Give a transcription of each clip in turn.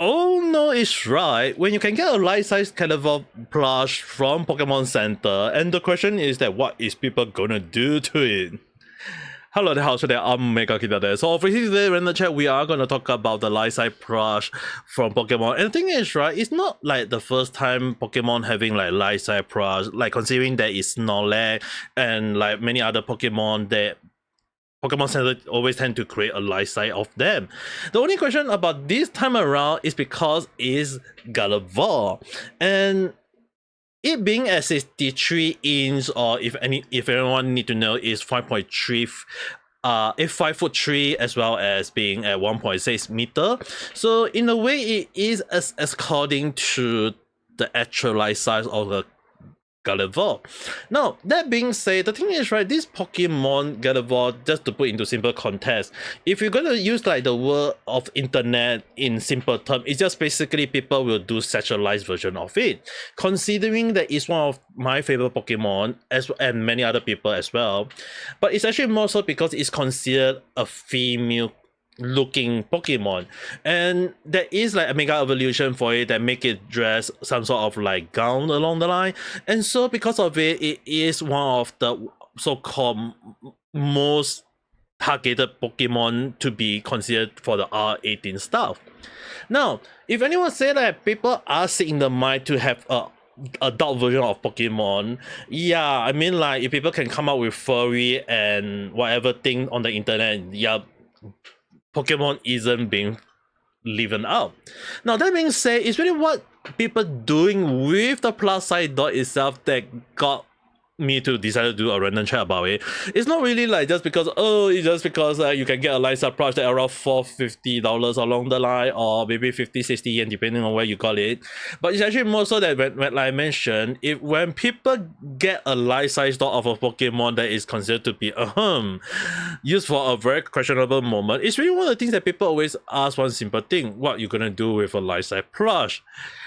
Oh no, it's right. When you can get a life-size Gardevoir plush from Pokemon Center, and the question is that what is people gonna do to it? Hello 大家好，我是Ame Gakita there. So obviously today in the chat we are gonna talk about the life-size plush from Pokemon. And the thing is, right, it's not like the first time Pokemon having like life-size plush, like considering that it's Snorlax and like many other Pokemon that Pokemon Center always tend to create a life size of them. The only question about this time around is because it's Gardevoir, and it being a 63-inch, or if anyone need to know, is 5.3. If 5'3", as well as being at 1.6 meter. So in a way, it is as according to the actual life size of the Gardevoir. Now, that being said, the thing is, right, this Pokemon Gardevoir, just to put into simple context, if you're gonna use like the word of internet in simple terms, it's just basically people will do sexualized version of it. Considering that it's one of my favorite Pokemon, and many other people as well, but it's actually more so because it's considered a female looking Pokemon, and there is like a mega evolution for it that make it dress some sort of like gown along the line, and so because of it, it is one of the so-called most targeted Pokemon to be considered for the R18 stuff. Now, if anyone say that people are sick in the mind to have a adult version of Pokemon, yeah, I mean, like, if people can come up with furry and whatever thing on the internet, yeah, Pokemon isn't being living up. Now, that being said, it's really what people doing with the plus side dot itself that got me to decide to do a random chat about it. It's not really like just because, it's just because you can get a license price at around $450 along the line, or maybe 50-60 yen depending on where you got it. But it's actually more so that when like I mentioned, when people get a life size dot of a Pokemon that is considered to be used for a very questionable moment, it's really one of the things that people always ask one simple thing: what you gonna do with a life size plush?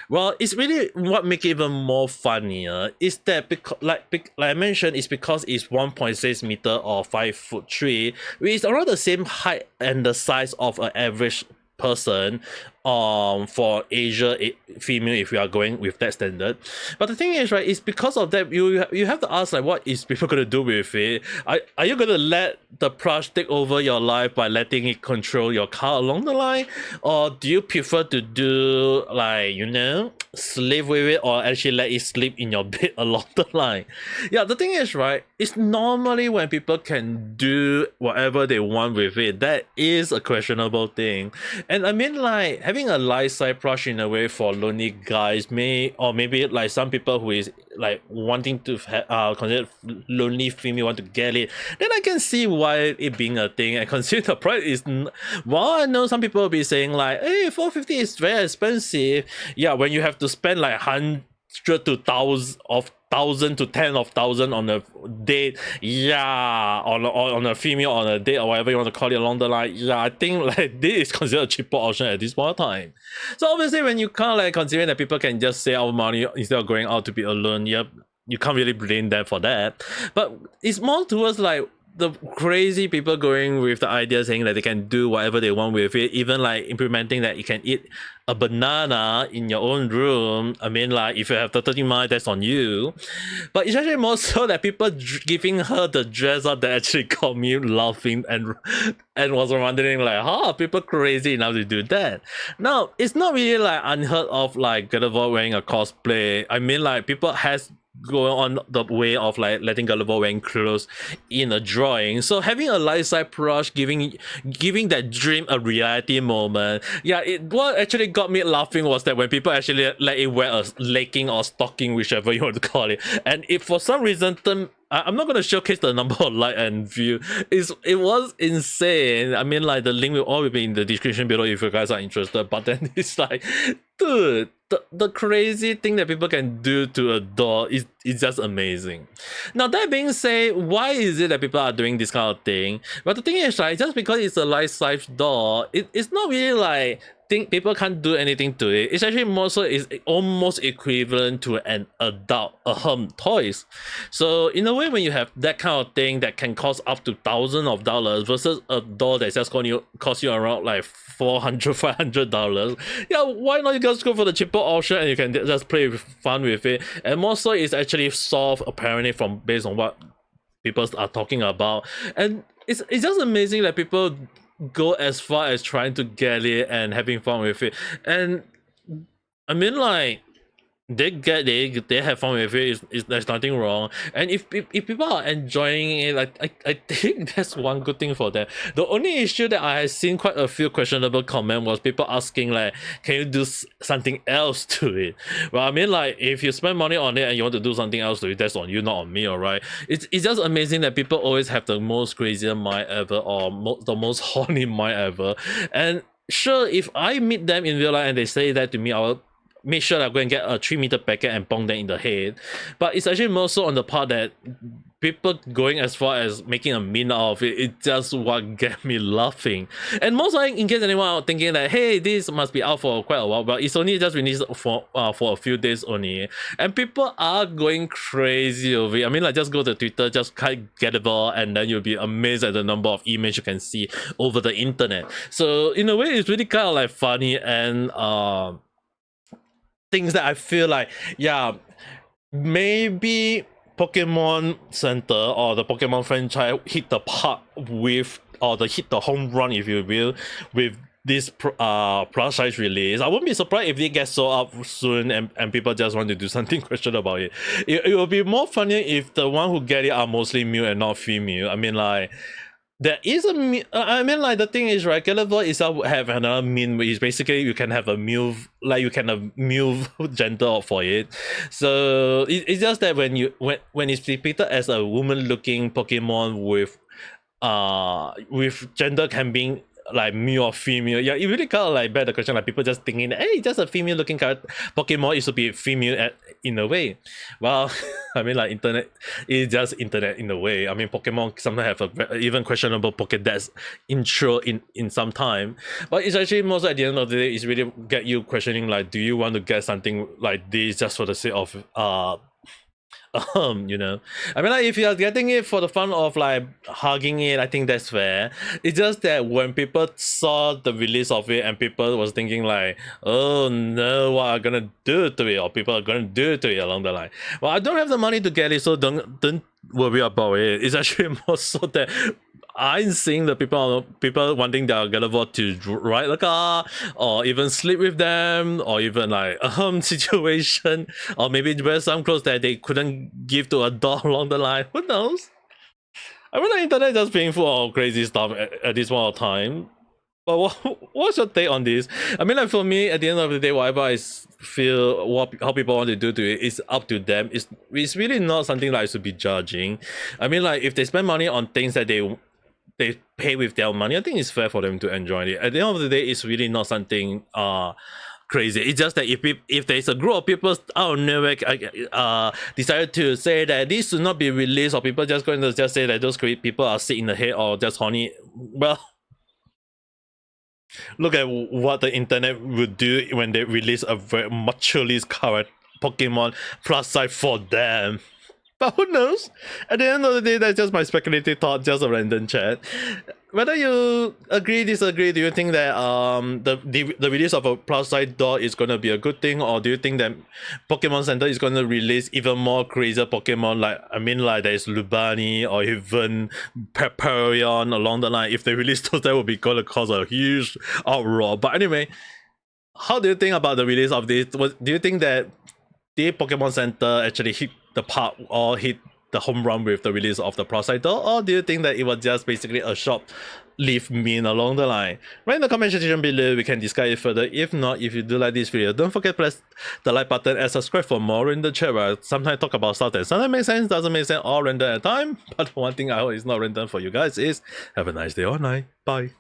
Well, it's really what make it even more funnier is that because like I mentioned, it's because it's 1.6 meter or 5'3", which is around the same height and the size of an average person for Asia female, if we are going with that standard. But the thing is, right, it's because of that you have to ask, like, what is people gonna do with it? Are you gonna let the plush take over your life by letting it control your car along the line, or do you prefer to do, like, you know, sleep with it, or actually let it sleep in your bed along the line? Yeah, the thing is, right, it's normally when people can do whatever they want with it, that is a questionable thing. And I mean, like, having a life size plush in a way for lonely guys or maybe like some people who is like wanting to consider lonely female want to get it, then I can see why it being a thing. And consider the price is, while I know some people will be saying like, hey, 450 is very expensive. Yeah, when you have to spend like 100 to thousand to 10 of thousand on a date, yeah, on a female on a date or whatever you want to call it along the line, yeah, I think like this is considered a cheaper option at this point of time. So obviously when you can't like consider that people can just save out money instead of going out to be alone, yep, you can't really blame them for that. But it's more towards like the crazy people going with the idea saying that they can do whatever they want with it, even like implementing that you can eat a banana in your own room. I mean, like, if you have the 30 mind, that's on you. But it's actually more so that people giving her the dress up that actually got me laughing and was wondering like, how are people crazy enough to do that? Now, it's not really like unheard of like Gardevoir wearing a cosplay. I mean, like, people has going on the way of like letting Gardevoir wearing clothes in a drawing. So having a life size plush giving that dream a reality moment. Yeah, what actually got me laughing was that when people actually let it wear a legging or stocking, whichever you want to call it, and if for some reason I'm not going to showcase the number of like and view. It was insane. I mean, like, the link will all be in the description below if you guys are interested. But then it's like, dude, the crazy thing that people can do to a doll is just amazing. Now, that being said, why is it that people are doing this kind of thing? But the thing is, right, just because it's a life-size doll, it's not really like think people can't do anything to it. It's actually more so is almost equivalent to an adult toys. So in a way, when you have that kind of thing that can cost up to thousands of dollars versus a doll that's just going to cost you around like $400-$500, yeah, why not you just go for the cheaper option and you can just play fun with it? And more so is actually solved apparently from based on what people are talking about. And it's just amazing that people go as far as trying to get it and having fun with it. And I mean, like, they have fun with it. There's nothing wrong. And if people are enjoying it, like I think that's one good thing for them. The only issue that I have seen quite a few questionable comment was people asking like, can you do something else to it? Well, I mean, like, if you spend money on it and you want to do something else to it, that's on you, not on me, alright? It's just amazing that people always have the most craziest mind ever, or the most horny mind ever. And sure, if I meet them in real life and they say that to me, I will make sure I go and get a 3-meter packet and bong them in the head. But it's actually more so on the part that people going as far as making a meme out of it, it's just what get me laughing. And most like, in case anyone are thinking that, hey, this must be out for quite a while, but it's only just released for a few days only. And people are going crazy over it. I mean, like, just go to Twitter, just type Gardevoir, and then you'll be amazed at the number of images you can see over the internet. So in a way, it's really kind of like funny and things that I feel like, yeah, maybe Pokemon Center or the Pokemon franchise hit the park with, or hit the home run, if you will, with this plus size release. I won't be surprised if they get sold out soon and people just want to do something questionable about it. It will be more funny if the one who get it are mostly male and not female. I mean, like, there is a I mean, like, the thing is, right, Gardevoir itself have another mean, which is basically you can have a male, like, you can have male gender for it. So it's just that when it's depicted as a woman looking Pokemon with gender can be like male or female, yeah, it really kind of like beg the question, like people just thinking, hey, just a female looking Pokemon, it should be female in a way. Well, I mean, like, internet is just internet in a way. I mean, Pokemon sometimes have a even questionable Pokédex intro in some time, but it's actually most at the end of the day, it's really get you questioning, like, do you want to get something like this just for the sake of you know, I mean, like, if you are getting it for the fun of like hugging it, I think that's fair. It's just that when people saw the release of it and people was thinking like, oh no, what are gonna do to it, or people are gonna do to it along the line. Well, I don't have the money to get it, so don't worry about it. It's actually more so that I'm seeing the people wanting their Gardevoir to ride the car, or even sleep with them, or even like situation, or maybe wear some clothes that they couldn't give to a dog along the line. Who knows? I mean, the internet is just being full of crazy stuff at this point of time. But what's your take on this? I mean, like, for me, at the end of the day, whatever I feel how people want to do to it is up to them. It's really not something like I should be judging. I mean, like, if they spend money on things that they pay with their money, I think it's fair for them to enjoy it. At the end of the day, it's really not something crazy. It's just that if there's a group of people out of nowhere decided to say that this should not be released, or people just going to just say that those people are sick in the head or just horny, well, look at what the internet would do when they release a very maturely current Pokemon plus size for them. But who knows? At the end of the day, that's just my speculative thought, just a random chat. Whether you agree, disagree, do you think that the release of a plus size doll is gonna be a good thing, or do you think that Pokemon Center is gonna release even more crazy Pokemon, like, I mean, like, there's Lubani or even Paparion along the line? If they release those, that would be gonna cause a huge uproar. But anyway, how do you think about the release of this? Do you think that the Pokemon Center actually hit the park or hit the home run with the release of the plus size doll, or do you think that it was just basically a short-lived meme along the line? Write in the comment section below, we can discuss it further. If not, if you do like this video, don't forget to press the like button and subscribe for more in the chat, where I sometimes talk about stuff that sometimes makes sense, doesn't make sense, all random at a time. But one thing I hope is not random for you guys is have a nice day or night. Bye.